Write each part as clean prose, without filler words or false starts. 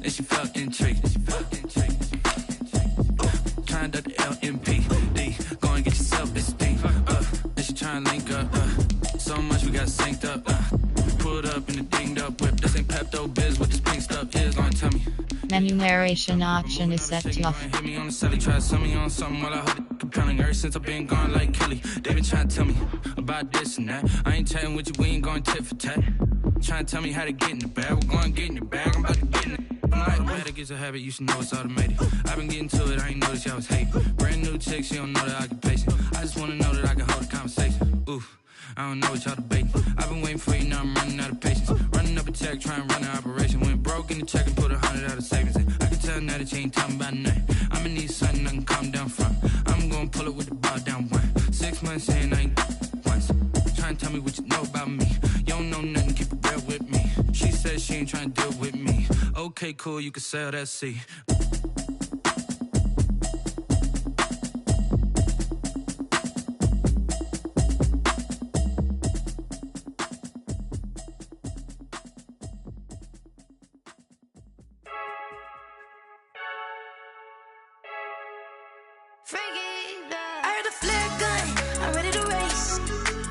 and she felt intrigued. Trying to duck the LMP. Go and get yourself esteem. And she trying to link up. So much we got synced up. Pulled up in the dinged up whip. This ain't Pepto Biz, what this pink stuff is. Long tell me. Menu narration option is set to off. Hit me on the celly, try to sell me on something while I hold it compelling. Ever since I've been gone like Kelly, they been trying to tell me about this and that. I ain't chatting with you, we ain't going tit for tat. Trying to tell me how to get in the bag, we're going to get in the bag, I'm about to get in it. I'm like, automatic is a habit, you should know it's automated. I've been getting to it, I ain't noticed y'all was hating. Brand new chick, she don't know the occupation. I just wanna know that I can hold a conversation. Oof. I don't know what y'all debating. I've been waiting for you, now I'm running out of patience. Running up a check, trying to run an operation. Went broke in the check and put 100 out of savings in. I can tell now that you ain't talking about nothing. I'ma need something I can calm down from. I'm gonna pull it with the bar down one. 6 months saying I ain't once. Trying to tell me what you know about me. You don't know nothing, keep it real with me. She said she ain't trying to deal with me. Okay, cool, you can sell that C. I heard a flare gun, I'm ready to race.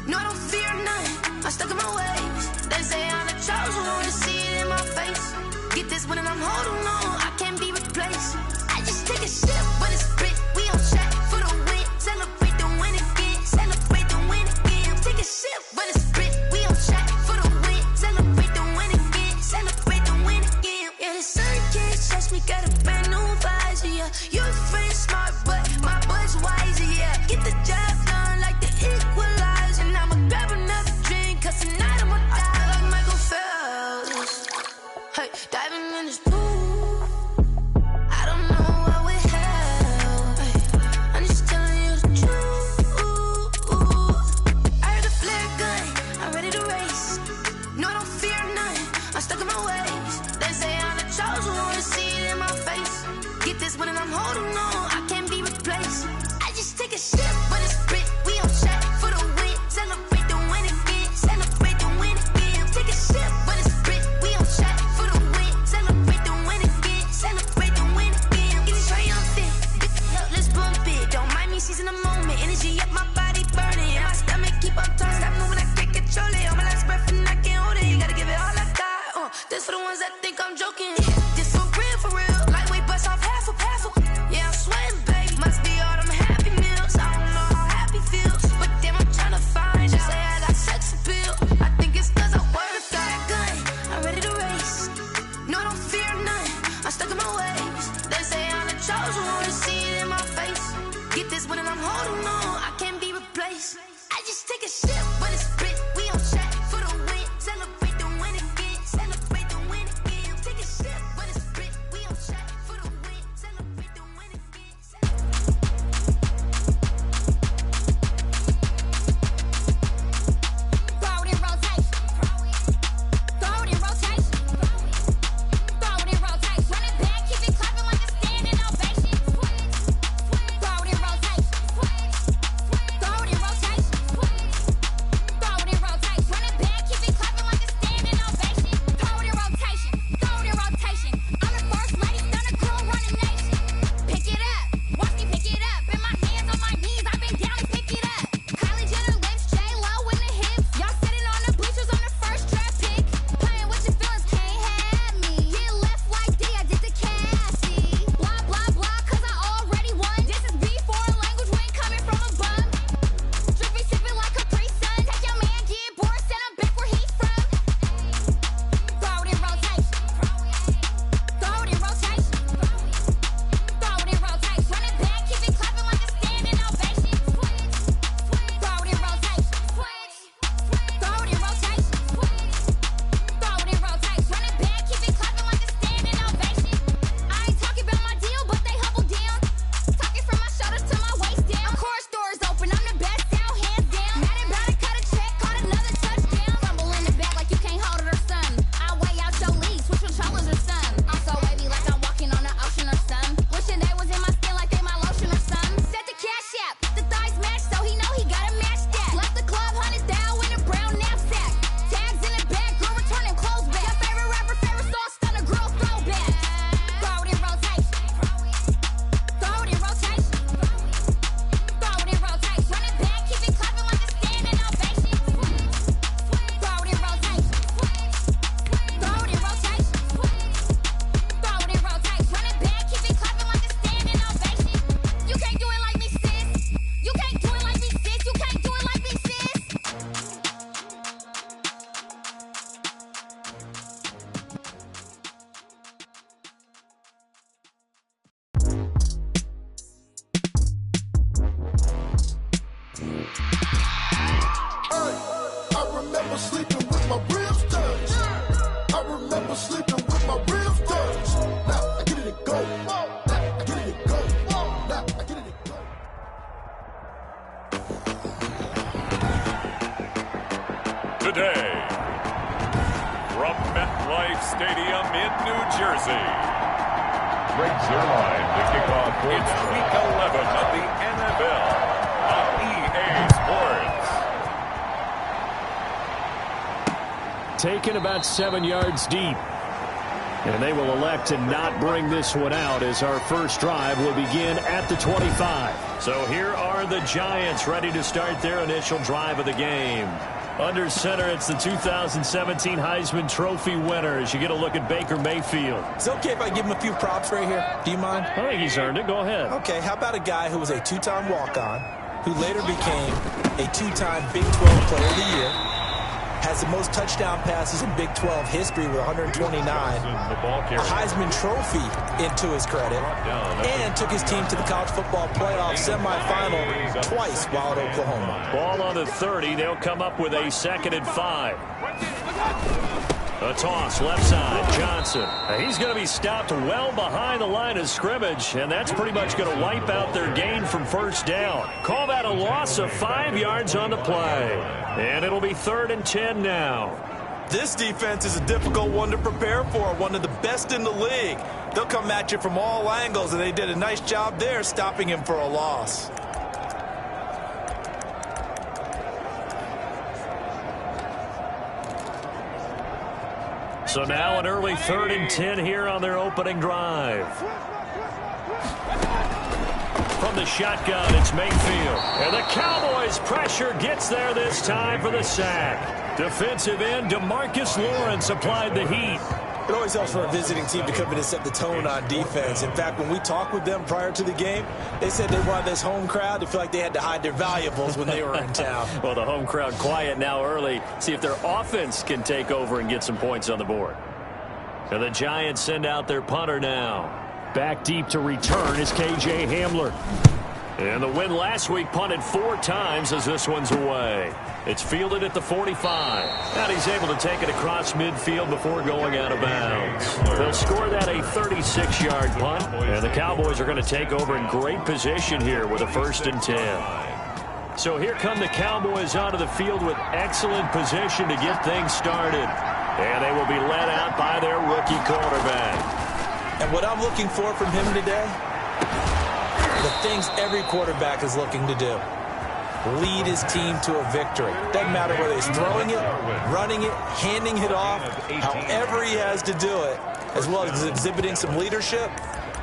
No, I don't fear none, I'm stuck in my ways. They say I'm the chosen one, to see it in my face. Get this one and I'm holding on, I can't be replaced. I just take a sip, but it's split, we on track for the win. Celebrate the win again, celebrate the win again. Take a sip, but it's split, we on track for the win. Celebrate the win again, celebrate the win again. Yeah, the sun can't touch me, got a brand new visor, yeah. You're friend smart, but my boy's wiser, yeah. Get the job done like the equalizer. And I'ma grab another drink, cause tonight I'ma die like Michael Phelps. Hey, diving in this pool, I don't know what would help. Hey, I'm just telling you the truth. I heard a flare gun, I'm ready to race. No, I don't fear none, I'm stuck in my ways. They say I'm the chosen one, to see it in my face. Get this one and I'm holding on, I can't be replaced. I just take a sip, but it's split, we on track for the win. Celebrate the win again, celebrate the win again. Take a sip, but it's split, we on track for the win. Celebrate the win again, celebrate the win again. Get it triumphant, let's bump it. Don't mind me seizing the moment, energy up my body burning. And my stomach keep on turning, stop moving, I can't control it. On my last breath and I can't hold it, you gotta give it all I got. This for the ones that think I'm joking. This for real, lightweight bust off half a. Yeah, I'm sweating, babe, must be all them happy meals. I don't know how happy feels, but damn, I'm tryna find you. Say I got sex appeal, I think it's cause I work. Got a gun, I'm ready to race. No, I don't fear none, I'm stuck in my ways. They say I'm the chosen one, to see it in my face. Get this one and I'm holding on, I can't be replaced. I just take a sip, but it's split, we on track for the win. Celebrate the win again, celebrate the win again. Take a sip, but it's split, we on track for the win. Celebrate the win again. Throw it in rotation. Throw it in rotation. Throw it in rotation. Run it back, keep it clapping like a standing ovation. breaks their line to kick off. It's Week 11 of the NFL on EA Sports. Taken about 7 yards deep. And they will elect to not bring this one out as our first drive will begin at the 25. So here are the Giants ready to start their initial drive of the game. Under center, it's the 2017 Heisman Trophy winner as you get a look at Baker Mayfield. It's okay if I give him a few props right here. Do you mind? I think he's earned it. Go ahead. Okay, how about a guy who was a two-time walk-on, who later became a two-time Big 12 Player of the Year, has the most touchdown passes in Big 12 history with 129, a Heisman Trophy into his credit, and took his team to the college football playoff semifinal twice while at Oklahoma. Ball on the 30. They'll come up with a 2nd and 5. A toss, left side, Johnson. He's going to be stopped well behind the line of scrimmage, and that's pretty much going to wipe out their gain from first down. Call that a loss of 5 yards on the play. And it'll be 3rd and 10 now. This defense is a difficult one to prepare for, one of the best in the league. They'll come at you from all angles, and they did a nice job there stopping him for a loss. So now an early 3rd and 10 here on their opening drive. From the shotgun, it's Mayfield. And the Cowboys' pressure gets there this time for the sack. Defensive end DeMarcus Lawrence applied the heat. It always helps for a visiting team to come in and set the tone on defense. In fact, when we talked with them prior to the game, they said they wanted this home crowd to feel like they had to hide their valuables when they were in town. Well, the home crowd quiet now early. See if their offense can take over and get some points on the board. And the Giants send out their punter now. Back deep to return is K.J. Hamler. And the win last week punted 4 times as this one's away. It's fielded at the 45. And he's able to take it across midfield before going out of bounds. They'll score that a 36-yard punt. And the Cowboys are going to take over in great position here with a 1st and 10. So here come the Cowboys onto the field with excellent position to get things started. And they will be led out by their rookie quarterback. And what I'm looking for from him today, the things every quarterback is looking to do. Lead his team to a victory. Doesn't matter whether he's throwing it, running it, handing it off, however he has to do it, as well as exhibiting some leadership,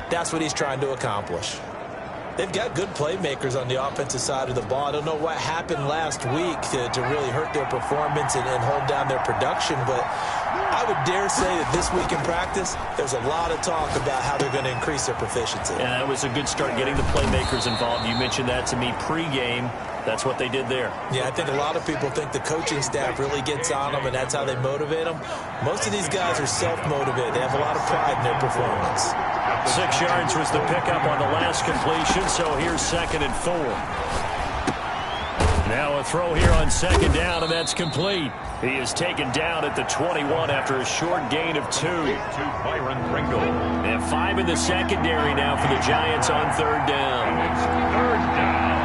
that's what he's trying to accomplish. They've got good playmakers on the offensive side of the ball. I don't know what happened last week to really hurt their performance and hold down their production, but I would dare say that this week in practice, there's a lot of talk about how they're going to increase their proficiency. Yeah, that was a good start getting the playmakers involved. You mentioned that to me pregame. That's what they did there. Yeah, I think a lot of people think the coaching staff really gets on them, and that's how they motivate them. Most of these guys are self-motivated. They have a lot of pride in their performance. 6 yards was the pickup on the last completion, so here's 2nd and 4. Now a throw here on 2nd down, and that's complete. He is taken down at the 21 after a short gain of 2. And 5 in the secondary now for the Giants on 3rd down. It's 3rd down.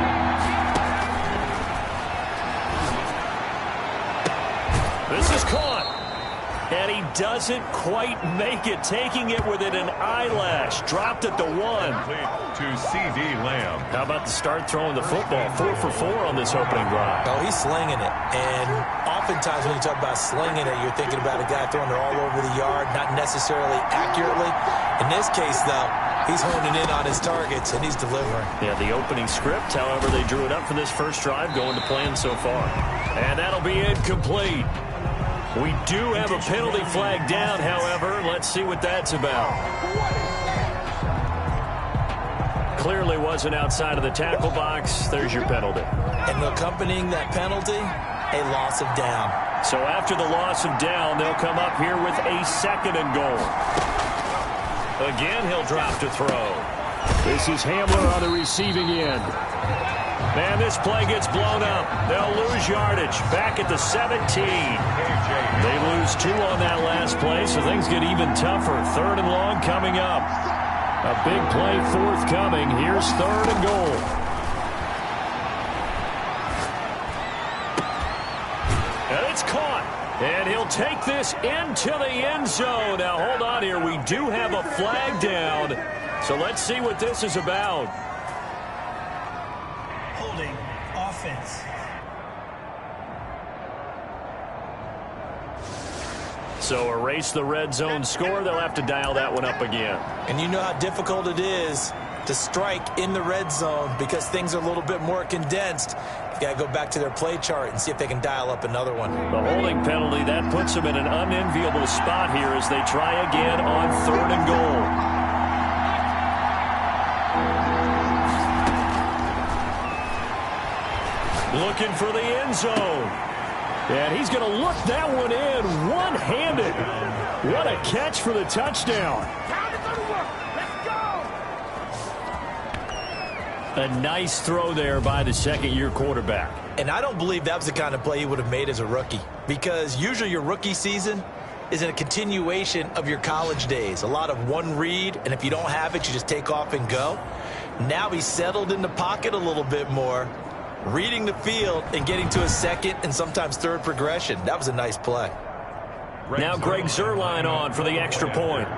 This is caught. And he doesn't quite make it, taking it within an eyelash. Dropped at the 1. To C.D. Lamb. How about the start throwing the football? 4 for 4 on this opening drive. Oh, he's slinging it. And oftentimes when you talk about slinging it, you're thinking about a guy throwing it all over the yard, not necessarily accurately. In this case, though, he's honing in on his targets, and he's delivering. Yeah, the opening script, however, they drew it up for this first drive, going to plan so far. And that'll be incomplete. We do have a penalty flag down, however. Let's see what that's about. Clearly wasn't outside of the tackle box. There's your penalty. And accompanying that penalty, a loss of down. So after the loss of down, they'll come up here with a 2nd and goal. Again, he'll drop to throw. This is Hamler on the receiving end. Man, this play gets blown up. They'll lose yardage. Back at the 17. They lose 2 on that last play, so things get even tougher. 3rd and long coming up. A big play forthcoming. Here's 3rd and goal. And it's caught. And he'll take this into the end zone. Now, hold on here. We do have a flag down. So let's see what this is about. Holding offense. So erase the red zone score. They'll have to dial that one up again. And you know how difficult it is to strike in the red zone because things are a little bit more condensed. You got to go back to their play chart and see if they can dial up another one. The holding penalty, that puts them in an unenviable spot here as they try again on 3rd and goal. Looking for the end zone. And he's going to look that one in one-handed. What a catch for the touchdown. A nice throw there by the second-year quarterback. And I don't believe that was the kind of play he would have made as a rookie, because usually your rookie season is a continuation of your college days. A lot of one read, and if you don't have it, you just take off and go. Now he's settled in the pocket a little bit more, reading the field and getting to a second and sometimes third progression. That was a nice play. Now Greg Zuerlein on for the extra point.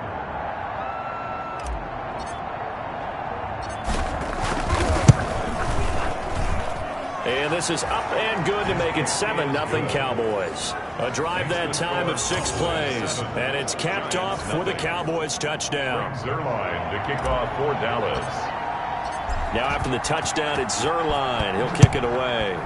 And this is up and good to make it 7-0 Cowboys. A drive that time of 6 plays. And it's capped off for the Cowboys touchdown. Zuerlein to kick off for Dallas. Now after the touchdown, it's Zuerlein. He'll kick it away.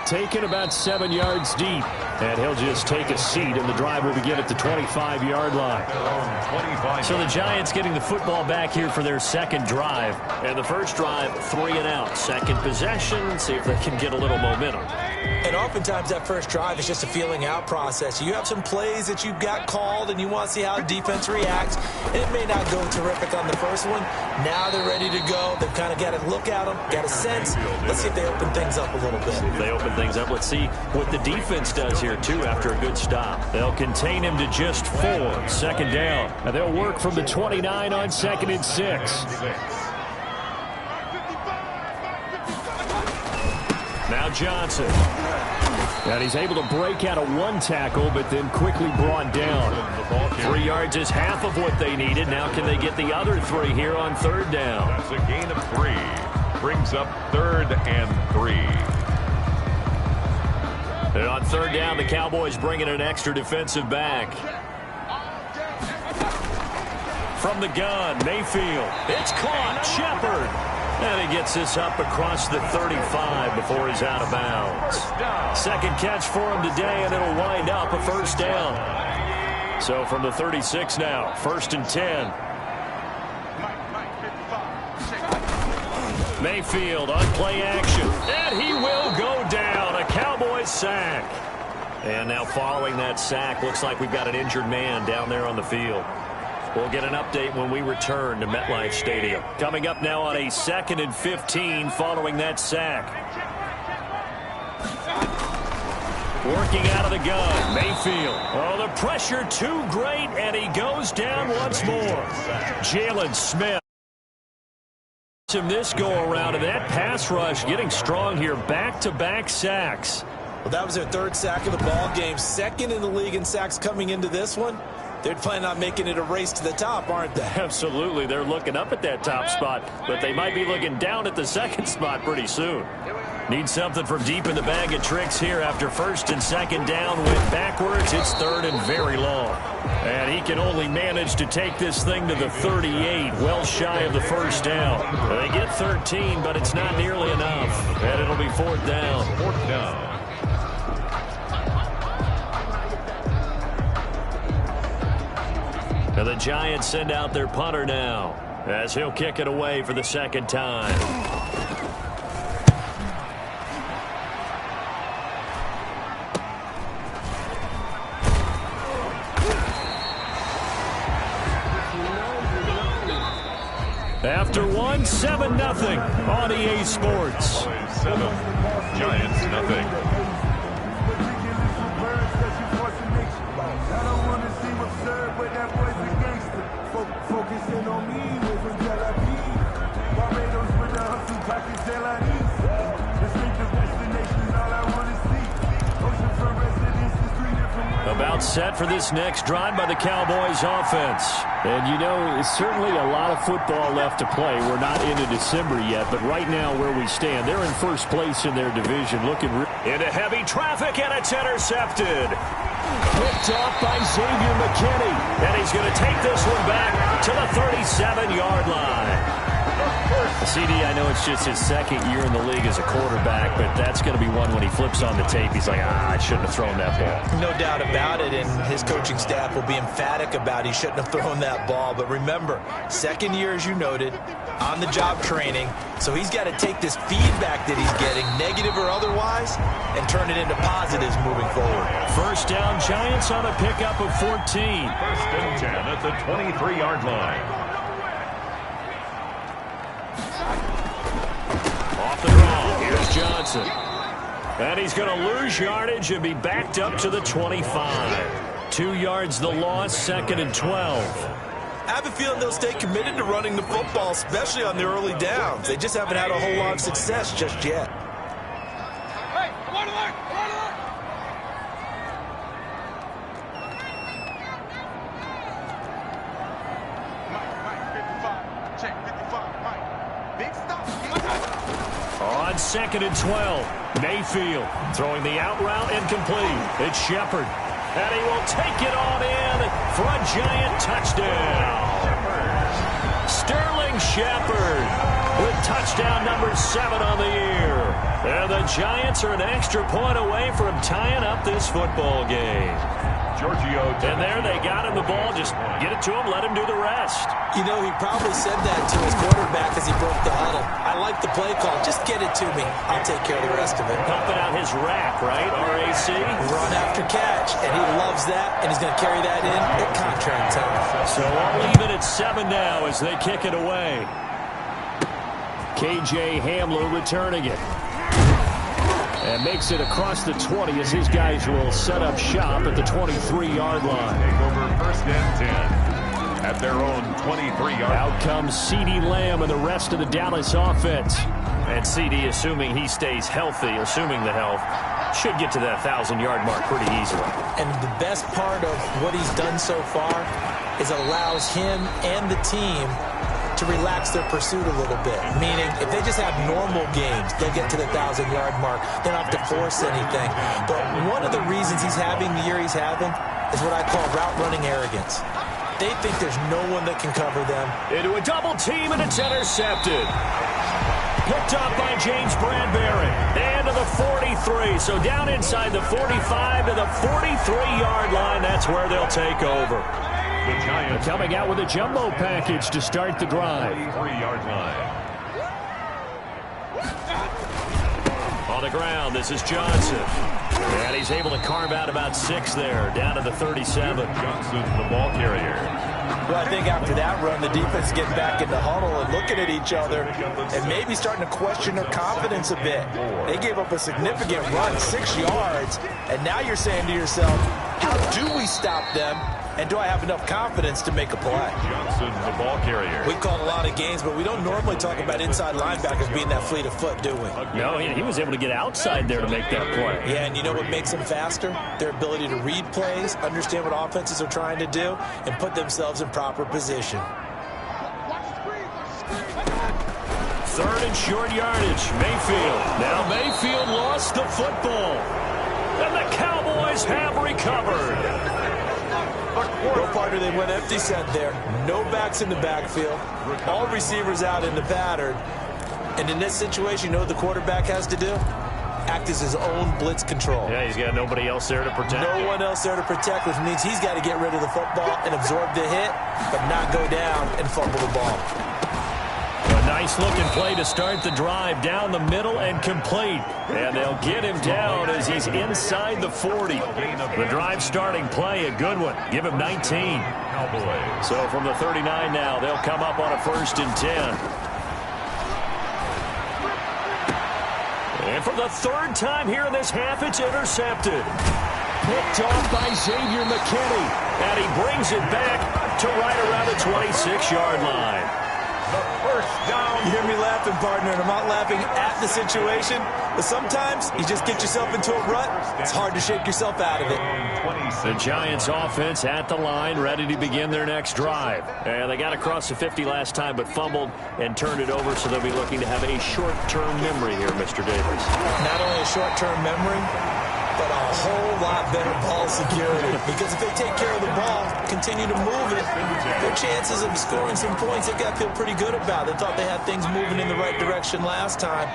Taken about 7 yards deep. And he'll just take a seat, and the drive will begin at the 25-yard line. So the Giants getting the football back here for their second drive. And the first drive, 3 and out. Second possession, see if they can get a little momentum. And oftentimes that first drive is just a feeling out process. You have some plays that you've got called and you want to see how the defense reacts. It may not go terrific on the first one. Now they're ready to go. They've kind of got to look at them, got a sense. Let's see if they open things up a little bit. If they open things up, let's see what the defense does here, too, after a good stop. They'll contain him to just 4. Second down. And they'll work from the 29 on 2nd and 6. Now Johnson. And he's able to break out of 1 tackle, but then quickly brought down. 3 yards is half of what they needed. Now can they get the other 3 here on 3rd down? That's a gain of 3. Brings up 3rd and 3. And on 3rd down, the Cowboys bring in an extra defensive back. From the gun, Mayfield. It's caught. Shepard. And he gets this up across the 35 before he's out of bounds. Second catch for him today, and it'll wind up a first down. So from the 36 now, 1st and 10. Mayfield on play action. And he will go down. A Cowboys sack. And now following that sack, looks like we've got an injured man down there on the field. We'll get an update when we return to MetLife Stadium. Coming up now on a 2nd and 15 following that sack. Working out of the gun, Mayfield. Oh, the pressure too great, and he goes down once more. Jalen Smith. This go around, and that pass rush getting strong here. Back-to-back sacks. Well, that was their 3rd sack of the ball game. 2nd in the league in sacks coming into this one. They're planning on making it a race to the top, aren't they? Absolutely. They're looking up at that top spot, but they might be looking down at the 2nd spot pretty soon. Need something from deep in the bag of tricks here after 1st and 2nd down. Went backwards. It's 3rd and very long. And he can only manage to take this thing to the 38, well shy of the first down. They get 13, but it's not nearly enough. And it'll be 4th down. 4th down. And the Giants send out their punter now as he'll kick it away for the 2nd time. After 1, 7-0 on EA Sports. 7, Giants nothing. set for this next drive by the Cowboys offense. And you know, it's certainly a lot of football left to play. We're not into December yet, but right now where we stand, they're in first place in their division. Looking into heavy traffic, and it's intercepted. Picked off by Xavier McKinney. And he's going to take this one back to the 37-yard line. CD, I know it's just his second year in the league as a quarterback, but that's going to be one when he flips on the tape. He's like, I shouldn't have thrown that ball. No doubt about it, and his coaching staff will be emphatic about he shouldn't have thrown that ball. But remember, second year, as you noted, on-the-job training, so he's got to take this feedback that he's getting, negative or otherwise, and turn it into positives moving forward. First down, Giants on a pickup of 14. First and 10 at the 23-yard line. Off the draw, here's Johnson. And he's going to lose yardage and be backed up to the 25. 2 yards the loss, second and 12. I have a feeling they'll stay committed to running the football, especially on the early downs. They just haven't had a whole lot of success just yet. On second and 12, Mayfield throwing the out route incomplete. It's Shepard, and he will take it on in for a Giant touchdown. Sterling Shepard with touchdown number 7 on the year. And the Giants are an extra point away from tying up this football game. And there they got him the ball. Just get it to him, let him do the rest. You know, he probably said that to his quarterback as he broke the huddle. I like the play call. Just get it to me. I'll take care of the rest of it. Pumping out his rack, right? RAC. Run after catch, and he loves that, and he's going to carry that in at contract time. So all even at 7 now as they kick it away. KJ Hamler returning it. And makes it across the 20 as his guys will set up shop at the 23-yard line. Take over first and 10 at their own 23-yard. Out comes CeeDee Lamb and the rest of the Dallas offense. And CeeDee, assuming he stays healthy, assuming the health, should get to that 1,000-yard mark pretty easily. And the best part of what he's done so far is allows him and the team to relax their pursuit a little bit. Meaning, if they just have normal games, they'll get to the 1,000-yard mark. They don't have to force anything. But one of the reasons he's having the year he's having is what I call route running arrogance. They think there's no one that can cover them. Into a double team, and it's intercepted. Picked up by James Bradbury. And to the 43. So down inside the 45 to the 43-yard line. That's where they'll take over. The Giants coming out with a jumbo package to start the drive. 3-yard line. On the ground, this is Johnson. And he's able to carve out about 6 there, down to the 37. Johnson, the ball carrier. Well, I think after that run, the defense is getting back in the huddle and looking at each other and maybe starting to question their confidence a bit. They gave up a significant run, 6 yards, and now you're saying to yourself, how do we stop them? And do I have enough confidence to make a play? Johnson, the ball carrier. We call a lot of games, but we don't normally talk about inside linebackers being that fleet of foot, do we? No, he was able to get outside there to make that play. Yeah, and you know what makes them faster? Their ability to read plays, understand what offenses are trying to do, and put themselves in proper position. 3rd and short yardage. Mayfield. Now Mayfield lost the football. And the Cowboys have recovered. Go partner, they went empty set there. No backs in the backfield. All receivers out in the pattern. And in this situation, you know what the quarterback has to do? Act as his own blitz control. Yeah, he's got nobody else there to protect. No one else there to protect, which means he's got to get rid of the football and absorb the hit, but not go down and fumble the ball. A nice-looking play to start the drive down the middle and complete. And they'll get him down as he's inside the 40. The drive starting play, a good one. Give him 19. Cowboys. So from the 39 now, they'll come up on a 1st and 10. And for the 3rd time here in this half, it's intercepted. Picked off by Xavier McKinney. And he brings it back to right around the 26-yard line. the first down. You hear me laughing, partner, and I'm not laughing at the situation, but sometimes you just get yourself into a rut. It's hard to shake yourself out of it. The Giants offense at the line, ready to begin their next drive. And they got across the 50 last time, but fumbled and turned it over, so they'll be looking to have a short-term memory here, Mr. Davis. Not only a short-term memory, but a whole lot better ball security. Because if they take care of the ball, continue to move it, their chances of scoring some points, they've got to feel pretty good about. They thought they had things moving in the right direction last time.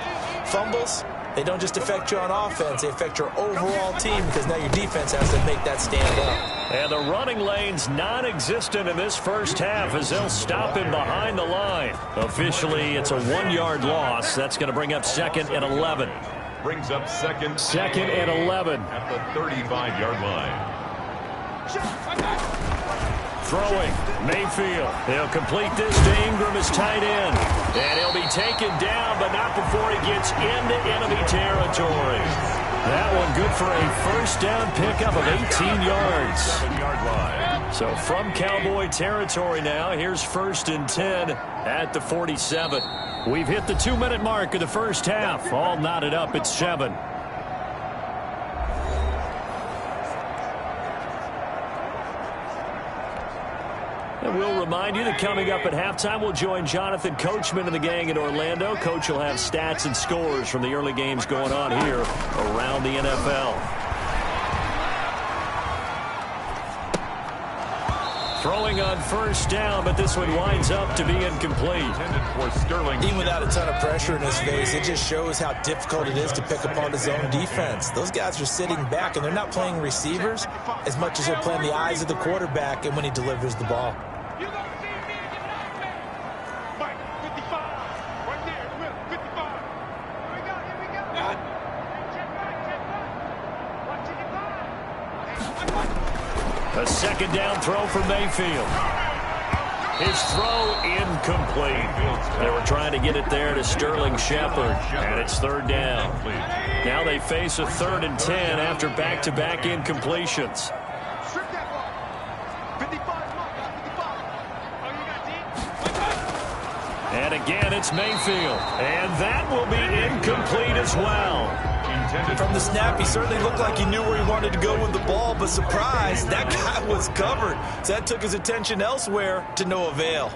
Fumbles, they don't just affect you on offense, they affect your overall team, because now your defense has to make that stand up. And the running lane's non-existent in this first half as they'll stop him behind the line. Officially, it's a 1-yard loss. That's going to bring up 2nd and 11. Brings up second and 11. At the 35-yard line. Throwing, Mayfield. He'll complete this to Ingram as tight end. And he'll be taken down, but not before he gets into enemy territory. That one good for a first down pickup of 18 yards. 7-yard line. So from Cowboy territory now, here's 1st and 10 at the 47. We've hit the 2-minute mark of the first half. All knotted up at 7. And we'll remind you that coming up at halftime, we'll join Jonathan Coachman and the gang in Orlando. Coach will have stats and scores from the early games going on here around the NFL. Throwing on first down, but this one winds up to be incomplete. Even without a ton of pressure in his face, it just shows how difficult it is to pick apart his own defense. Those guys are sitting back, and they're not playing receivers as much as they're playing the eyes of the quarterback and when he delivers the ball. A second down throw for Mayfield. His throw incomplete. They were trying to get it there to Sterling Shepard, and it's 3rd down. Now they face a 3rd and 10 after back-to-back incompletions. And again, it's Mayfield, and that will be incomplete as well. From the snap, he certainly looked like he knew where he wanted to go with the ball, but surprise, that guy was covered. So that took his attention elsewhere to no avail.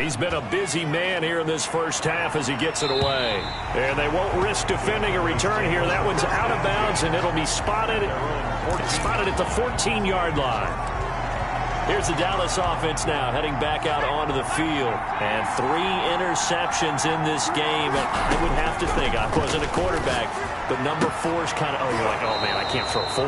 He's been a busy man here in this first half as he gets it away. And they won't risk defending a return here. That one's out of bounds, and it'll be spotted at the 14-yard line. Here's the Dallas offense now heading back out onto the field. And 3 interceptions in this game. And I would have to think, I wasn't a quarterback, but number 4's kind of, you're like, oh, man, I can't throw 4.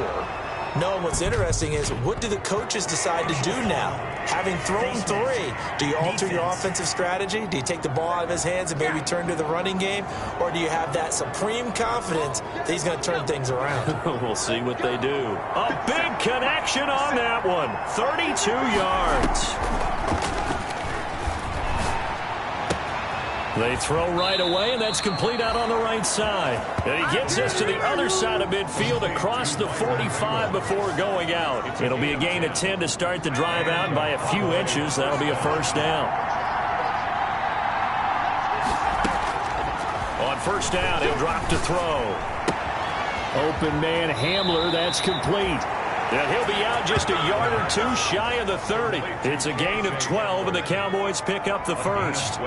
No, what's interesting is, what do the coaches decide to do now? Having thrown 3, do you alter your offensive strategy? Do you take the ball out of his hands and maybe turn to the running game? Or do you have that supreme confidence that he's going to turn things around? We'll see what they do. A big connection on that one. 32 yards. They throw right away, and that's complete out on the right side. And he gets us to the other side of midfield across the 45 before going out. It'll be a gain of 10 to start the drive out, and by a few inches, that'll be a first down. On first down, he'll drop to throw. Open man Hamler, that's complete. And he'll be out just a yard or 2 shy of the 30. It's a gain of 12, and the Cowboys pick up the first.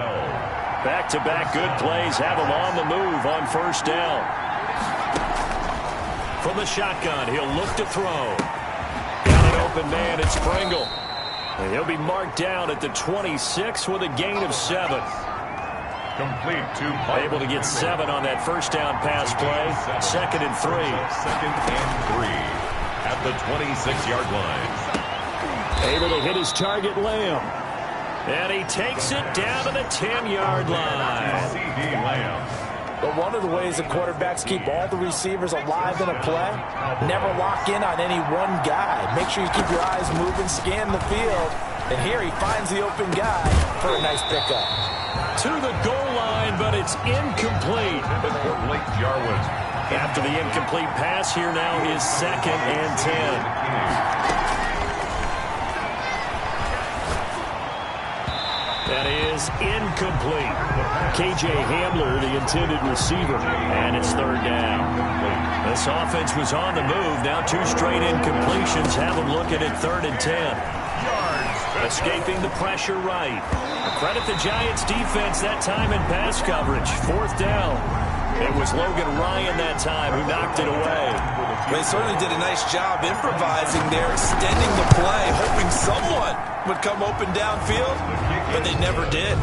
Back-to-back good plays have him on the move on first down. From the shotgun, he'll look to throw. Got an open man, it's Pringle. And he'll be marked down at the 26 with a gain of 7. Complete to able to get 7 on that first down pass play. 2nd and 3. 2nd and 3 at the 26-yard line. Able to hit his target, Lamb. And he takes it down to the 10-yard line. C.D. Lamb. But one of the ways the quarterbacks keep all the receivers alive in a play, never lock in on any one guy. Make sure you keep your eyes moving, scan the field. And here he finds the open guy for a nice pickup. To the goal line, but it's incomplete. Blake Jarwin. After the incomplete pass, here now is 2nd and 10. That is incomplete. K.J. Hamler, the intended receiver, and it's third down. This offense was on the move. Now 2 straight incompletions have them looking at 3rd and 10. Escaping the pressure right. Credit the Giants defense that time in pass coverage. 4th down. It was Logan Ryan that time who knocked it away. They certainly did a nice job improvising there, extending the play, hoping someone would come open downfield, but they never did.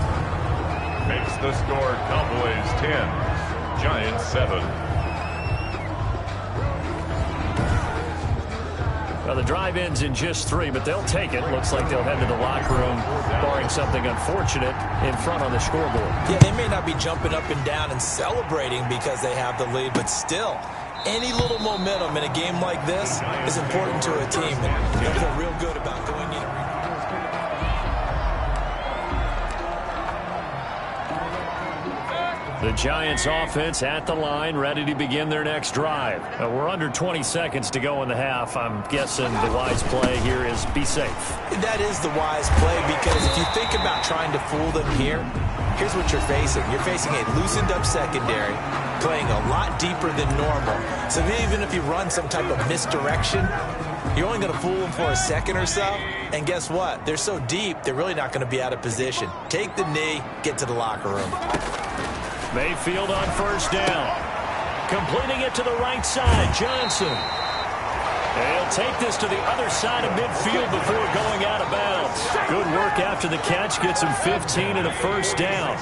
Makes the score Cowboys 10, Giants 7. Well, the drive ends in just 3, but they'll take it. Looks like they'll head to the locker room, barring something unfortunate, in front on the scoreboard. Yeah, they may not be jumping up and down and celebrating because they have the lead, but still, any little momentum in a game like this is important to a team, and they'll feel real good about going in. The Giants offense at the line, ready to begin their next drive. We're under 20 seconds to go in the half. I'm guessing the wise play here is be safe. That is the wise play, because if you think about trying to fool them here, here's what you're facing. You're facing a loosened up secondary, playing a lot deeper than normal. So even if you run some type of misdirection, you're only going to fool them for a second or so. And guess what? They're so deep, they're really not going to be out of position. Take the knee, get to the locker room. Mayfield on 1st down. Completing it to the right side, Johnson. He'll take this to the other side of midfield before going out of bounds. Good work after the catch. Gets him 15 and a 1st down.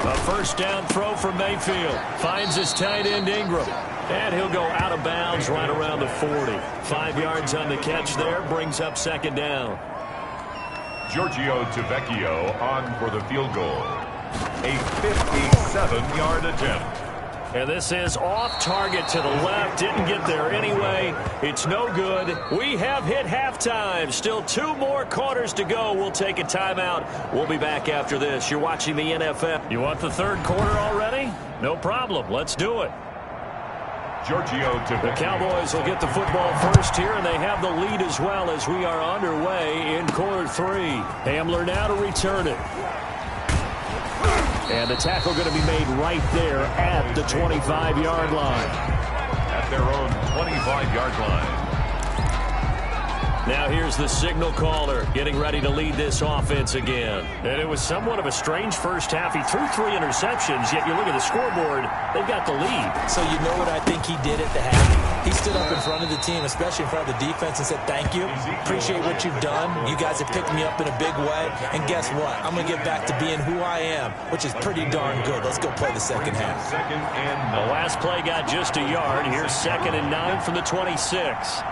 A 1st down throw for Mayfield. Finds his tight end Ingram. And he'll go out of bounds right around the 40. 5 yards on the catch there. Brings up 2nd down. Giorgio Tavecchio on for the field goal. A 57-yard attempt. And this is off target to the left. Didn't get there anyway. It's no good. We have hit halftime. Still 2 more quarters to go. We'll take a timeout. We'll be back after this. You're watching the NFL. You want the 3rd quarter already? No problem. Let's do it. Giorgio Tavecchio. The Cowboys will get the football first here, and they have the lead as well as we are underway in quarter 3. Hamler now to return it. And the tackle going to be made right there at the 25-yard line. At their own 25-yard line. Now here's the signal caller getting ready to lead this offense again. And it was somewhat of a strange first half. He threw 3 interceptions, yet you look at the scoreboard, they've got the lead. So you know what I think he did at the half? He stood up in front of the team, especially in front of the defense, and said, thank you. Appreciate what you've done. You guys have picked me up in a big way. And guess what? I'm going to get back to being who I am, which is pretty darn good. Let's go play the second half. The last play got just a yard. Here's 2nd and 9 from the 26.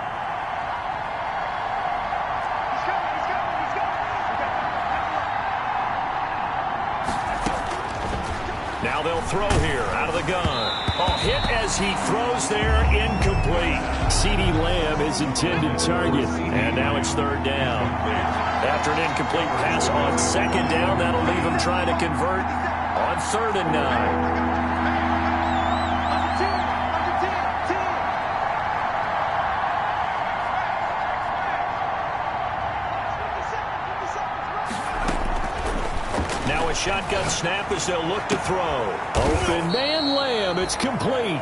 Now they'll throw here out of the gun. A hit as he throws there, incomplete. CeeDee Lamb is intended target. And now it's 3rd down. After an incomplete pass on 2nd down, that'll leave him trying to convert on 3rd and 9. Now a shotgun snap as they'll look to throw. Open man Lamb. It's complete.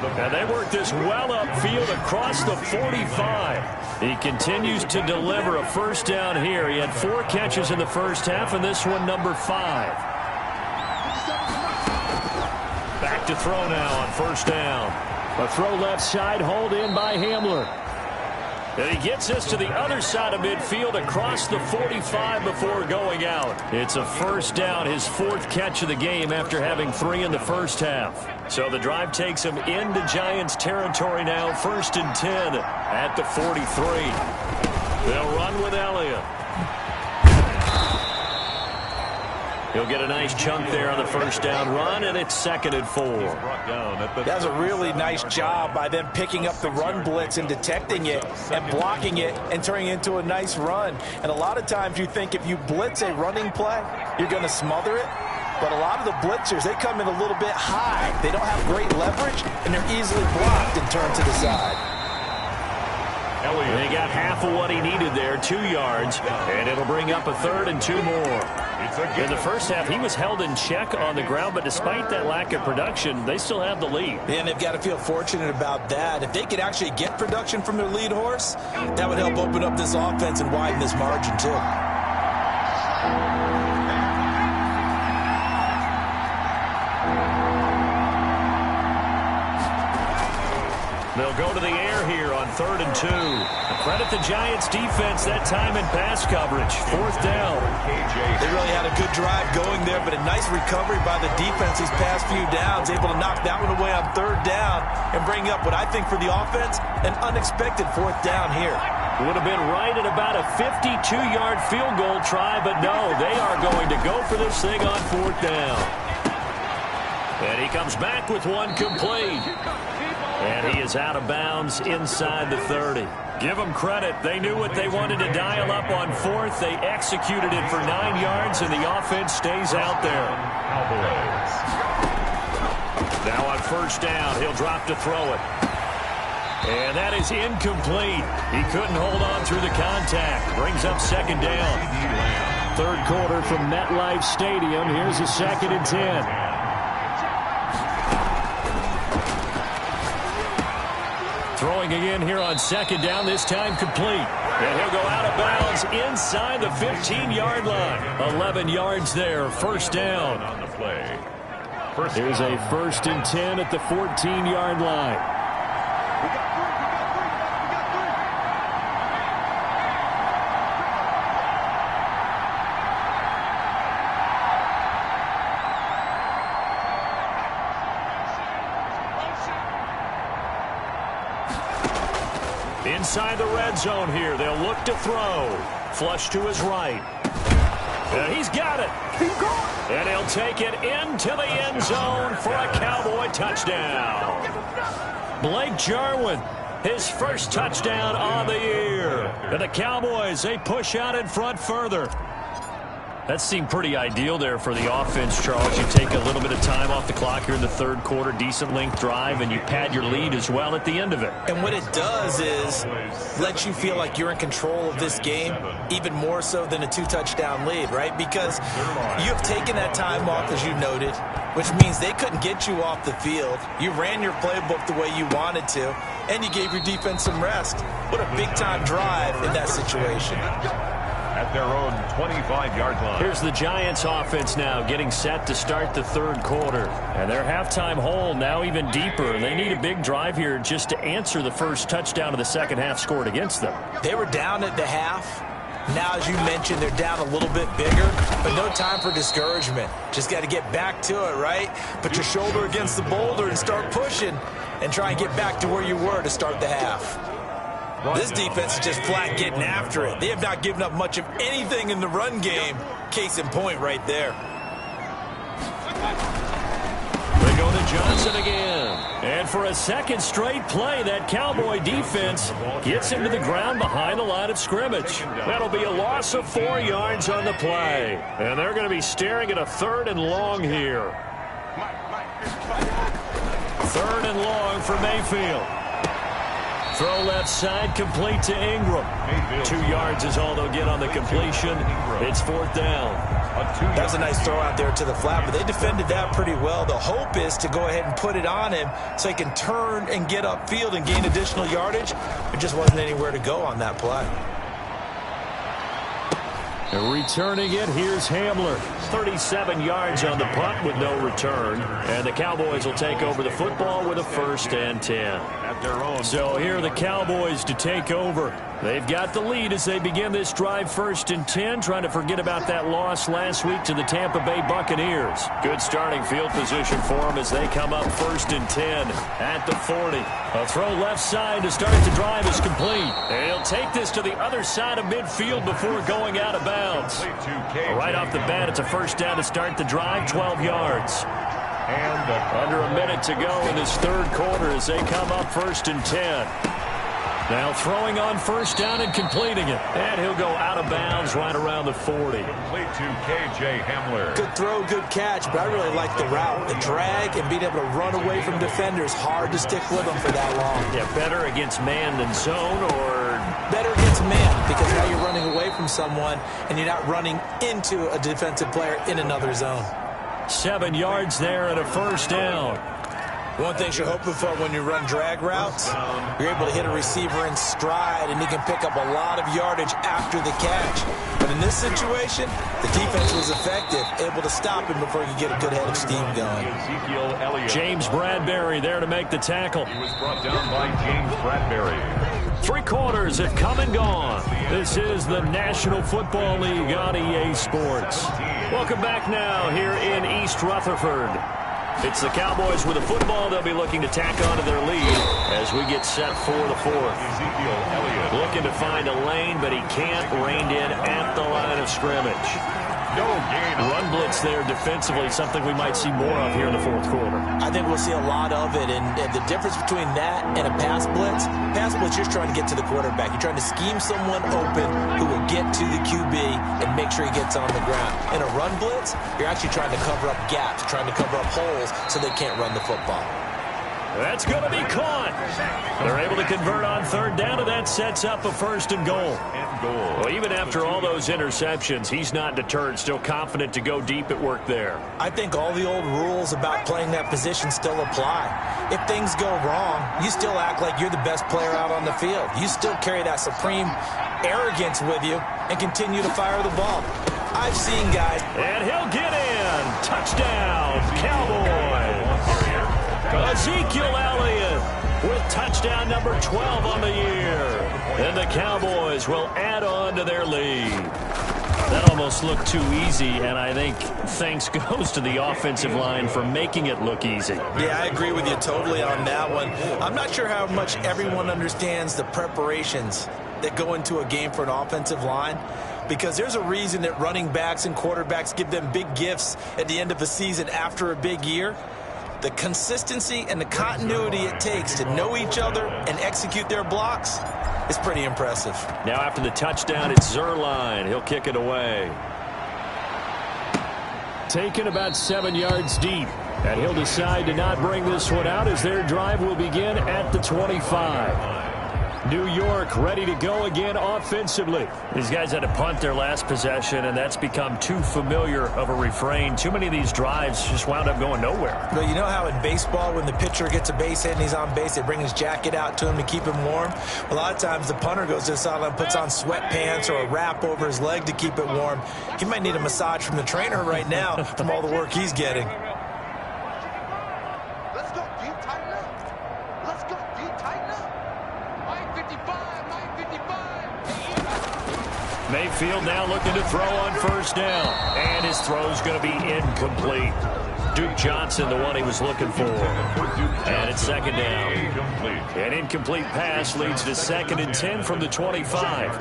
And they work this well upfield across the 45. He continues to deliver a 1st down here. He had 4 catches in the first half, and this one number 5. Back to throw now on 1st down. A throw left side, hauled in by Hamler. And he gets this to the other side of midfield across the 45 before going out. It's a 1st down, his 4th catch of the game after having 3 in the first half. So the drive takes him into Giants territory now, 1st and 10 at the 43. They'll run with Elliott. He'll get a nice chunk there on the 1st down run, and it's 2nd and 4. That was a really nice job by them picking up the run blitz and detecting it and blocking it and turning it into a nice run. And a lot of times you think if you blitz a running play, you're going to smother it. But a lot of the blitzers, they come in a little bit high. They don't have great leverage, and they're easily blocked and turned to the side. And he got half of what he needed there, 2 yards, and it'll bring up a 3rd and 2 more. In the first half, he was held in check on the ground, but despite that lack of production, they still have the lead. And they've got to feel fortunate about that. If they could actually get production from their lead horse, that would help open up this offense and widen this margin too. They'll go to the air here on 3rd and 2. Credit the Giants defense that time in pass coverage. 4th down. They really had a good drive going there, but a nice recovery by the defense these past few downs, able to knock that one away on 3rd down and bring up what I think for the offense, an unexpected 4th down here. Would have been right at about a 52-yard field goal try, but no, they are going to go for this thing on 4th down. And he comes back with one complete. And he is out of bounds inside the 30. Give them credit. They knew what they wanted to dial up on 4th. They executed it for 9 yards, and the offense stays out there. Now on 1st down, he'll drop to throw it. And that is incomplete. He couldn't hold on through the contact. Brings up 2nd down. 3rd quarter from MetLife Stadium. Here's a 2nd and 10. Throwing again here on 2nd down, this time complete. And he'll go out of bounds inside the 15-yard line. 11 yards there, 1st down. Here's a 1st and 10 at the 14-yard line. Inside the red zone here. They'll look to throw. Flush to his right. And he's got it. And he'll take it into the end zone for a Cowboy touchdown. Blake Jarwin, his first touchdown on the year. And the Cowboys, they push out in front further. That seemed pretty ideal there for the offense, Charles. You take a little bit of time off the clock here in the 3rd quarter, decent length drive, and you pad your lead as well at the end of it. And what it does is let you feel like you're in control of this game, even more so than a 2-touchdown lead, right? Because you have taken that time off, as you noted, which means they couldn't get you off the field. You ran your playbook the way you wanted to, and you gave your defense some rest. What a big-time drive in that situation. At their own 25-yard line. Here's the Giants offense now getting set to start the 3rd quarter. And their halftime hole now even deeper. They need a big drive here just to answer the first touchdown of the 2nd half scored against them. They were down at the half. Now, as you mentioned, they're down a little bit bigger, but no time for discouragement. Just got to get back to it, right? Put your shoulder against the boulder and start pushing and try and get back to where you were to start the half. This defense is just flat getting after it. They have not given up much of anything in the run game. Case in point right there. They go to Johnson again. And for a 2nd straight play, that Cowboy defense gets him to the ground behind the line of scrimmage. That'll be a loss of 4 yards on the play. And they're going to be staring at a 3rd and long here. 3rd and long for Mayfield. Throw left side, complete to Ingram. 2 yards is all they'll get on the completion. It's 4th down. That was a nice throw out there to the flat, but they defended that pretty well. The hope is to go ahead and put it on him so he can turn and get upfield and gain additional yardage. There just wasn't anywhere to go on that play. And returning it, here's Hamler. 37 yards on the punt with no return. And the Cowboys will take over the football with a 1st and 10. So here are the Cowboys to take over. They've got the lead as they begin this drive 1st and 10, trying to forget about that loss last week to the Tampa Bay Buccaneers. Good starting field position for them as they come up 1st and 10 at the 40. A throw left side to start the drive is complete. And he'll take this to the other side of midfield before going out of bounds. Right off the bat, it's a 1st down to start the drive, 12 yards. And under a minute to go in this 3rd quarter as they come up 1st and 10. Now throwing on first down and completing it. And he'll go out of bounds right around the 40. Complete to K.J. Hamler. Good throw, good catch, but I really like the route. The drag and being able to run away from defenders. Hard to stick with them for that long. Yeah, better against man than zone, or better against man, because now you're running away from someone and you're not running into a defensive player in another zone. 7 yards there and a first down. One thing you're hoping for when you run drag routes, you're able to hit a receiver in stride, and he can pick up a lot of yardage after the catch. But in this situation, the defense was effective, able to stop him before you get a good head of steam going. James Bradbury there to make the tackle. He was brought down by James Bradbury. 3 quarters have come and gone. This is the National Football League on EA Sports. Welcome back now here in East Rutherford. It's the Cowboys with the football. They'll be looking to tack onto their lead as we get set for the 4th. Looking to find a lane, but he can't. Reined in at the line of scrimmage. No gain. Run blitz there defensively, something we might see more of here in the 4th quarter. I think we'll see a lot of it, and the difference between that and a pass blitz, you're just trying to get to the quarterback. You're trying to scheme someone open who will get to the QB and make sure he gets on the ground. In a run blitz, you're actually trying to cover up gaps, trying to cover up holes so they can't run the football. That's going to be caught. They're able to convert on 3rd down, and that sets up a 1st and goal. Well, even after all those interceptions, he's not deterred, still confident to go deep at work there. I think all the old rules about playing that position still apply. If things go wrong, you still act like you're the best player out on the field. You still carry that supreme arrogance with you and continue to fire the ball. I've seen guys. And he'll get in. Touchdown, Cowboys. Ezekiel Elliott with touchdown number 12 on the year. And the Cowboys will add on to their lead. That almost looked too easy, and I think thanks goes to the offensive line for making it look easy. Yeah, I agree with you totally on that one. I'm not sure how much everyone understands the preparations that go into a game for an offensive line, because there's a reason that running backs and quarterbacks give them big gifts at the end of the season after a big year. The consistency and the continuity it takes to know each other and execute their blocks is pretty impressive. Now after the touchdown, it's Zerline. He'll kick it away. Taken about 7 yards deep. And he'll decide to not bring this one out as their drive will begin at the 25. New York ready to go again offensively. These guys had to punt their last possession, and that's become too familiar of a refrain. Too many of these drives just wound up going nowhere. But you know how in baseball, when the pitcher gets a base hit and he's on base, they bring his jacket out to him to keep him warm? A lot of times the punter goes to the sideline, puts on sweatpants or a wrap over his leg to keep it warm. He might need a massage from the trainer right now from all the work he's getting. Let's go, D, tighten up. Let's go, D, tighten up. 955. Mayfield now looking to throw on first down. And his throw's going to be incomplete. Duke Johnson, the one he was looking for. And it's 2nd down. An incomplete pass leads to 2nd and 10 from the 25.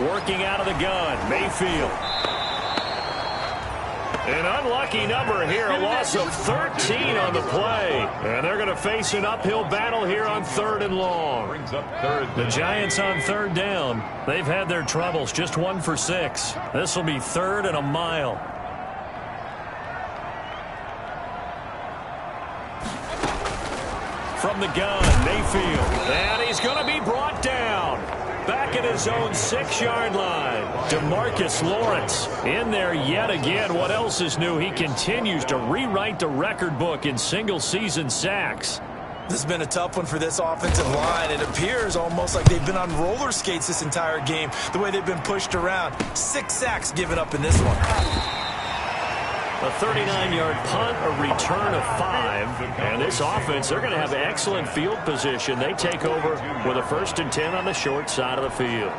Working out of the gun, Mayfield. An unlucky number here, a loss of 13 on the play. And they're going to face an uphill battle here on 3rd and long. The Giants on 3rd down. They've had their troubles, just 1 for 6. This will be 3rd and a mile. From the gun, Mayfield. And he's going to be brought down. Back at his own 6-yard line. DeMarcus Lawrence in there yet again. What else is new? He continues to rewrite the record book in single-season sacks. This has been a tough one for this offensive line. It appears almost like they've been on roller skates this entire game, the way they've been pushed around. 6 sacks given up in this one. A 39-yard punt, a return of 5. And this offense, they're going to have excellent field position. They take over with a 1st and 10 on the short side of the field.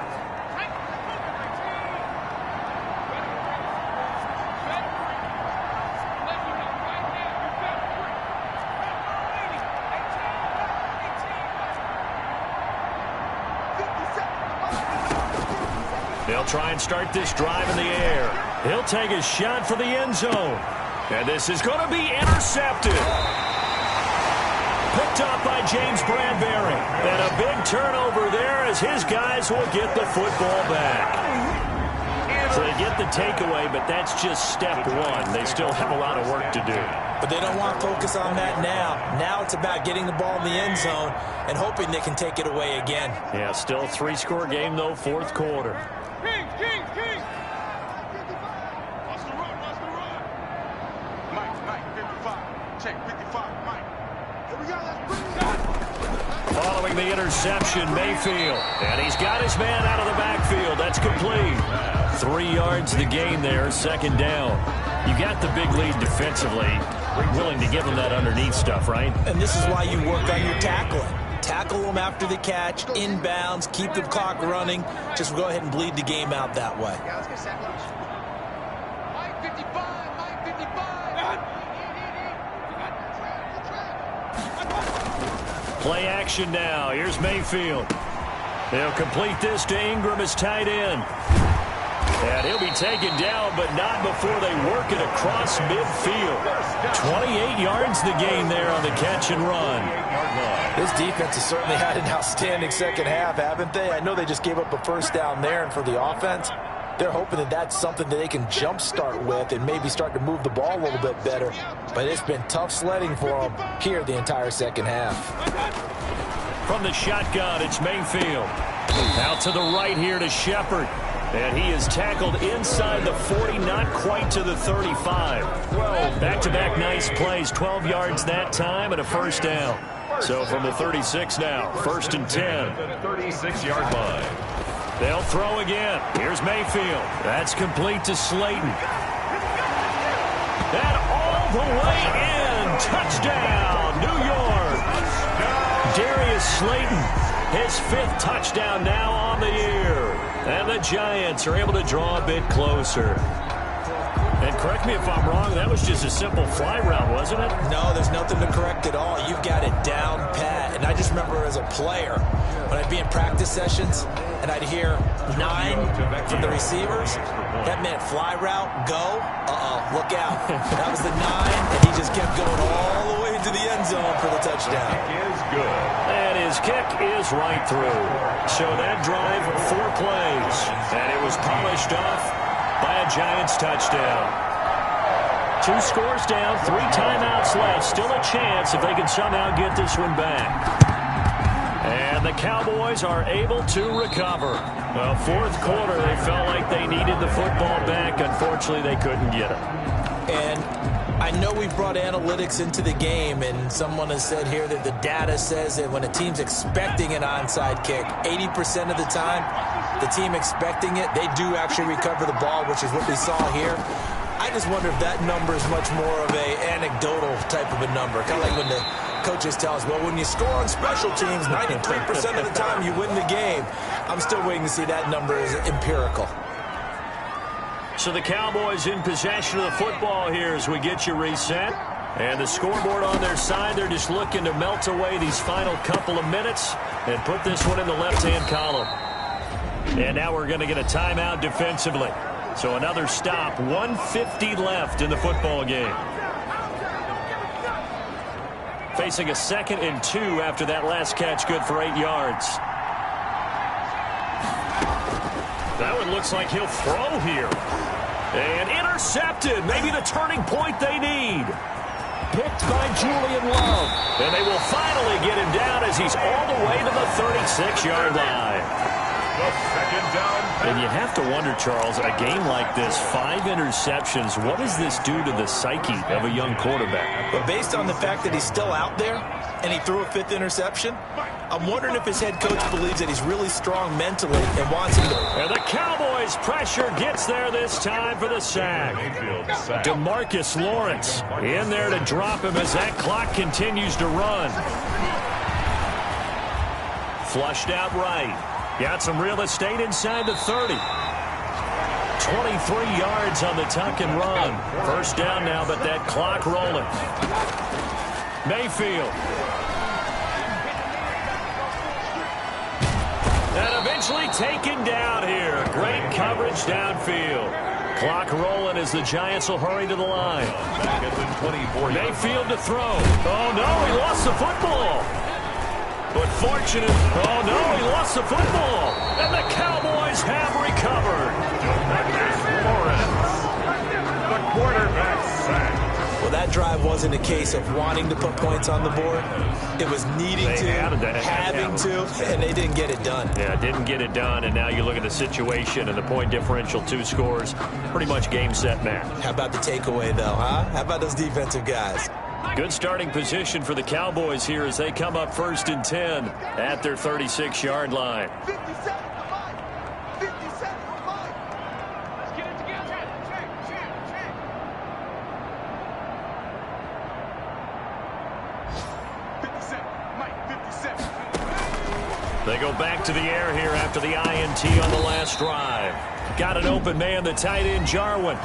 They'll try and start this drive in the air. He'll take a shot for the end zone. And this is going to be intercepted. Picked up by James Bradbury. And a big turnover there as his guys will get the football back. So they get the takeaway, but that's just step one. They still have a lot of work to do. But they don't want to focus on that now. Now it's about getting the ball in the end zone and hoping they can take it away again. Yeah, still a 3-score game, though, fourth quarter. King. Watch the run. Mike, 55. Check, 55, Mike. Here we go, let's bring it up. Following the interception, Mayfield. And he's got his man out of the backfield. That's complete. 3 yards the gain there, second down. You got the big lead defensively. Willing to give them that underneath stuff, right? And this is why you work on your tackling. Tackle them after the catch, inbounds, keep the clock running. Just go ahead and bleed the game out that way. Mike 55, Mike 55. Play action now. Here's Mayfield. They'll complete this to Ingram as tight end. And he'll be taken down, but not before they work it across midfield. 28 yards the gain there on the catch and run. This defense has certainly had an outstanding second half, haven't they? I know they just gave up a first down there, and for the offense, they're hoping that that's something that they can jumpstart with and maybe start to move the ball a little bit better. But it's been tough sledding for them here the entire second half. From the shotgun, it's Mayfield. Out to the right here to Shepard. And he is tackled inside the 40, not quite to the 35. Back-to-back nice plays, 12 yards that time and a first down. So from the 36 now, 1st and 10. 36-yard line. They'll throw again. Here's Mayfield. That's complete to Slayton. And all the way in. Touchdown, New York. Darius Slayton, his 5th touchdown now on the year. And the Giants are able to draw a bit closer. And correct me if I'm wrong, that was just a simple fly route, wasn't it? No, there's nothing to correct at all. You've got it down pat. And I just remember as a player, when I'd be in practice sessions and I'd hear 9 from the receivers, that meant fly route, go, look out. That was the 9, and he just kept going all the way into the end zone for the touchdown. Is good. And his kick is right through. So that drive, 4 plays. And it was polished off by a Giants touchdown. 2 scores down, 3 timeouts left. Still a chance if they can somehow get this one back. And the Cowboys are able to recover. Well, 4th quarter, they felt like they needed the football back. Unfortunately, they couldn't get it. And I know we've brought analytics into the game, and someone has said here that the data says that when a team's expecting an onside kick, 80% of the time, the team expecting it, they do actually recover the ball, which is what we saw here. I just wonder if that number is much more of a anecdotal type of a number. Kind of like when the coaches tell us, well, when you score on special teams, 93% of the time you win the game. I'm still waiting to see that number as empirical. So the Cowboys in possession of the football here as we get you reset. And the scoreboard on their side, they're just looking to melt away these final couple of minutes and put this one in the left-hand column. And now we're going to get a timeout defensively. So another stop, 1:50 left in the football game. Facing a 2nd and 2 after that last catch, good for 8 yards. That one looks like he'll throw here. And intercepted, maybe the turning point they need. Picked by Julian Love. And they will finally get him down as he's all the way to the 36-yard line. The 2nd down. And you have to wonder, Charles, a game like this, 5 interceptions, what does this do to the psyche of a young quarterback? But based on the fact that he's still out there and he threw a 5th interception, I'm wondering if his head coach believes that he's really strong mentally and wants him to. And the Cowboys pressure gets there this time for the sack. DeMarcus Lawrence in there to drop him as that clock continues to run. Flushed out right. Got some real estate inside the 30. 23 yards on the tuck and run. First down now, but that clock rolling. Mayfield. And eventually taken down here. Great coverage downfield. Clock rolling as the Giants will hurry to the line. Mayfield to throw. Oh, no, he lost the football. But fortunate. Oh, no, he lost the football. And the Cowboys have recovered. The quarterback sack. Well, that drive wasn't a case of wanting to put points on the board. It was needing to, having to, and they didn't get it done. Yeah, didn't get it done, and now you look at the situation and the point differential, 2 scores, pretty much game, set, match. How about the takeaway, though, huh? How about those defensive guys? Good starting position for the Cowboys here as they come up 1st and 10 at their 36-yard line. 50 seconds for Mike. 50 seconds for Mike. Let's get it together. Check. 50 seconds. Mike, 50 seconds. They go back to the air here after the INT on the last drive. Got an open man, the tight end, Jarwin.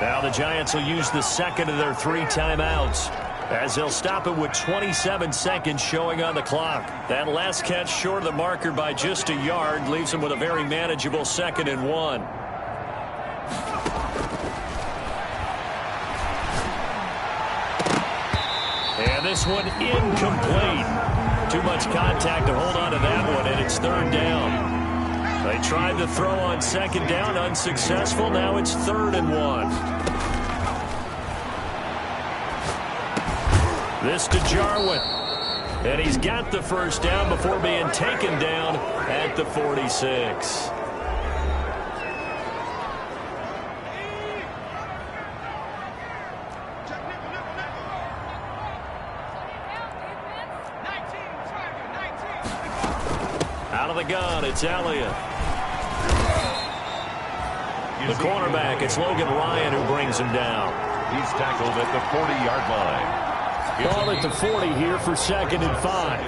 Now the Giants will use the second of their 3 timeouts as they'll stop it with 27 seconds showing on the clock. That last catch short of the marker by just a yard leaves them with a very manageable 2nd and 1. And this one incomplete. Too much contact to hold on to that one, and it's 3rd down. They tried to throw on 2nd down, unsuccessful. Now it's 3rd and 1. This to Jarwin. And he's got the 1st down before being taken down at the 46. Out of the gun, it's Elliott. The cornerback, it's Logan Ryan who brings him down. He's tackled at the 40-yard line. Ball at the 40 here for 2nd and 5.